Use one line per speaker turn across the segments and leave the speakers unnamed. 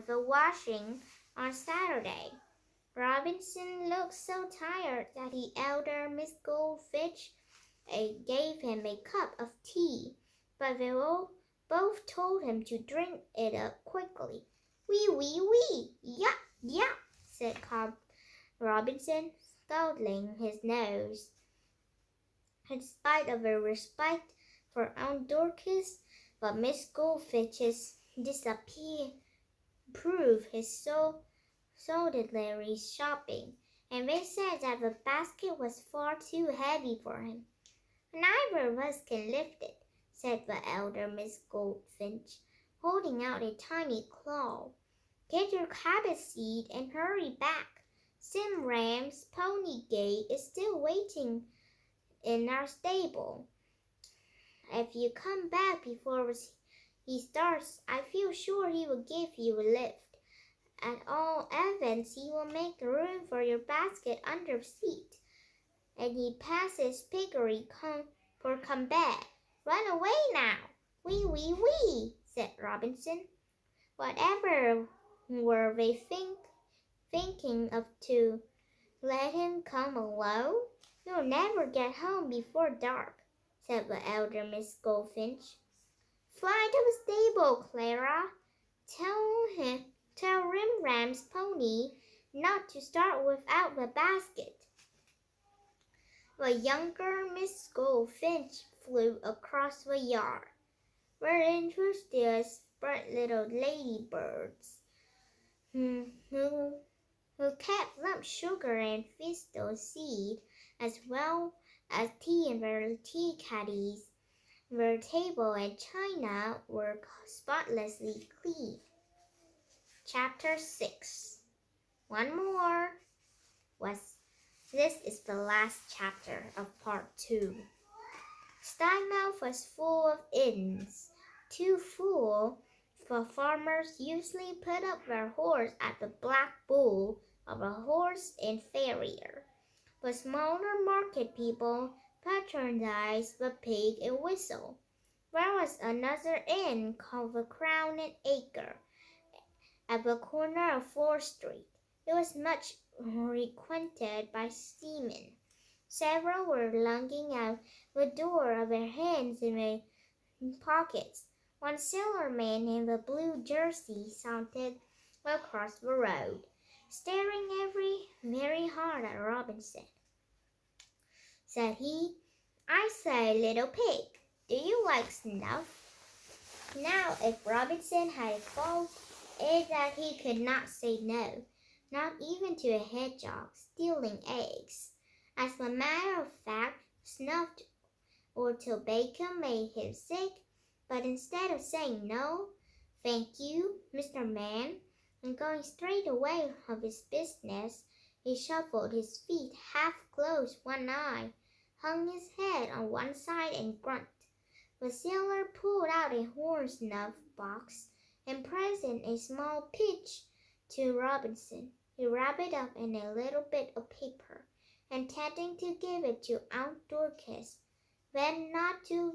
the washing on Saturday. Robinson looked so tired that the elder Miss Goldfinch gave him a cup of tea, but they both told him to drink it up quickly. Wee, wee, wee! Yup, yup, said Robinson, scalding his nose. In spite of a respect for Aunt Dorcas, but Miss Goldfinch's disappear proved his solitary shopping, and they said that the basket was far too heavy for him. Neither of us can lift it, said the elder Miss Goldfinch, holding out a tiny claw. Get your cabbage seed and hurry back. Sim Ram's pony gate is still waiting in our stable. If you come back before he starts, I feel sure he will give you a lift. At all events, he will make room for your basket under seat. And he passes Piggery come back. Run away now. Wee, wee, wee, said Robinson. Whatever were they thinking of to let him come alone? You'll never get home before dark, said the elder Miss Goldfinch. Fly to the stable, Clara. Tell Rimram's pony not to start without the basket. The younger Miss Goldfinch flew across the yard, where interested bright little ladybirds, who kept lump sugar and thistle seed, as well as tea in their tea caddies. Their table and china were spotlessly clean. Chapter 6. One more. This is the last chapter of part 2. Steinmouth was full of inns, too full, for farmers usually put up their horse at the Black Bull of a horse inferior. The smaller market people patronized the Pig and Whistle. There was another inn called the Crown and Acre at the corner of 4th Street. It was much frequented by seamen. Several were lugging out the door of their hands in their pockets. One sailorman in the blue jersey sauntered across the road, staring very hard at Robinson. Said he, I say, little pig, do you like snuff? Now, if Robinson had a fault, it that he could not say no, not even to a hedgehog stealing eggs. As a matter of fact, snuff or tobacco made him sick, but instead of saying no, thank you, Mr. Man, and going straight away of his business, he shuffled his feet, half closed one eye, hung his head on one side and grunted. The sailor pulled out a horn snuff box and present a small pitch to Robinson. He wrapped it up in a little bit of paper, intending to give it to Aunt Dorcas. Then, not to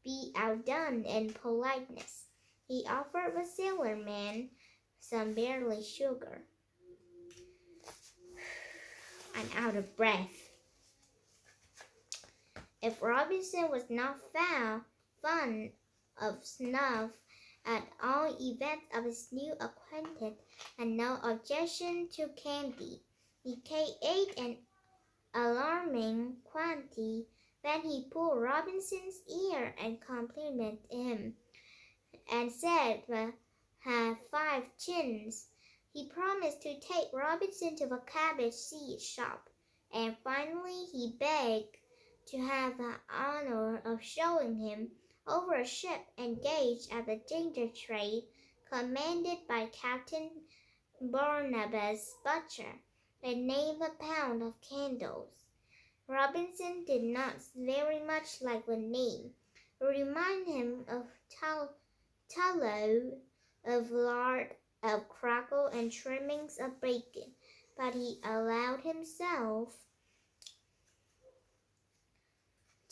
be outdone in politeness, he offered the sailorman some barley sugar. I'm out of breath. If Robinson was not fond of snuff, at all events of his new acquaintance, and no objection to candy, he ate an alarming quantity. Then he pulled Robinson's ear and complimented him, and said the had 5 chins. He promised to take Robinson to the cabbage seed shop, and finally he begged to have the honor of showing him over a ship engaged at the ginger trade, commanded by Captain Barnabas Butcher, and named a pound of candles. Robinson did not very much like the name. It reminded him of tallow, of lard, of crackle, and trimmings of bacon, but he allowed himself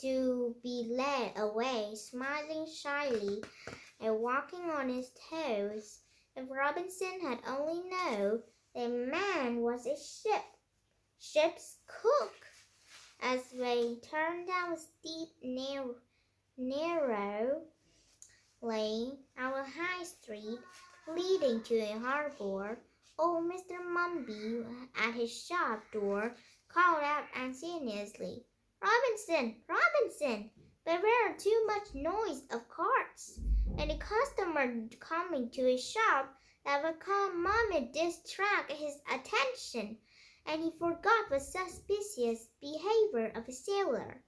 to be led away, smiling shyly and walking on his toes. If Robinson had only known the man was a ship's cook. As they turned down a steep, narrow lane on a high street leading to a harbor, old Mr. Mumby at his shop door called out anxiously, "Robinson, Robinson, beware too much noise of carts, and a customer coming to his shop that would come distract his attention, and he forgot the suspicious behavior of a sailor.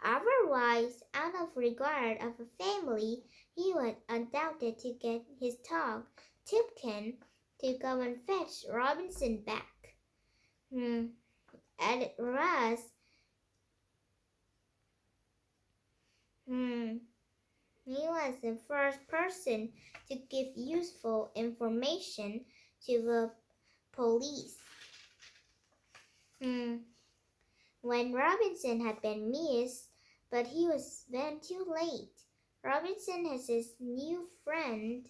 Otherwise, out of regard of the family, he would undoubted to get his dog, Tipton, to go and fetch Robinson back. And it was he was the first person to give useful information to the police. When Robinson had been missed, but he was then too late. Robinson has his new friend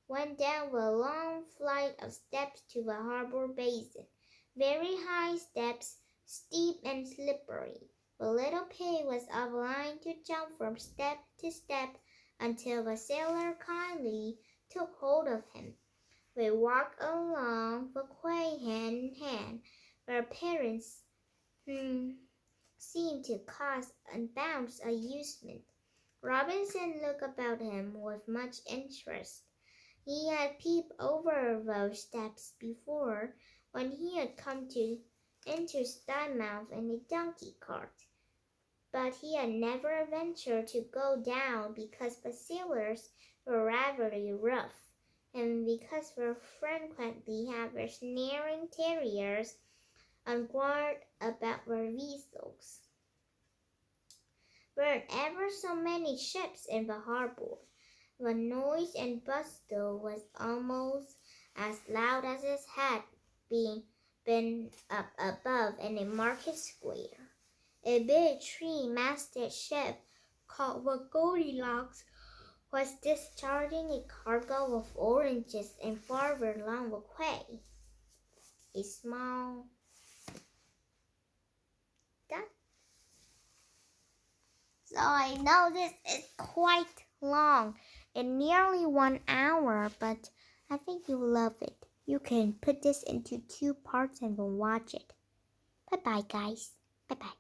went down the long flight of steps to the harbor basin. Very high steps, steep and slippery. The little pig was obliged to jump from step to step until the sailor kindly took hold of him. They walked along the quay hand in hand. Their parents seemed to cause unbounded amusement. Robinson looked about him with much interest. He had peeped over those steps before when he had come into Steinmouth in a donkey cart, but he had never ventured to go down because the sailors were rather rough, and because they frequently had their snaring terriers on guard about their vessels. There were ever so many ships in the harbor. The noise and bustle was almost as loud as it had been up above in a market square. A big three-masted ship called the Goldilocks was discharging a cargo of oranges and farther along the quay. A small So I know this is quite long, in nearly 1 hour, but I think you'll love it. You can put this into 2 parts and we'll watch it. Bye-bye, guys. Bye-bye.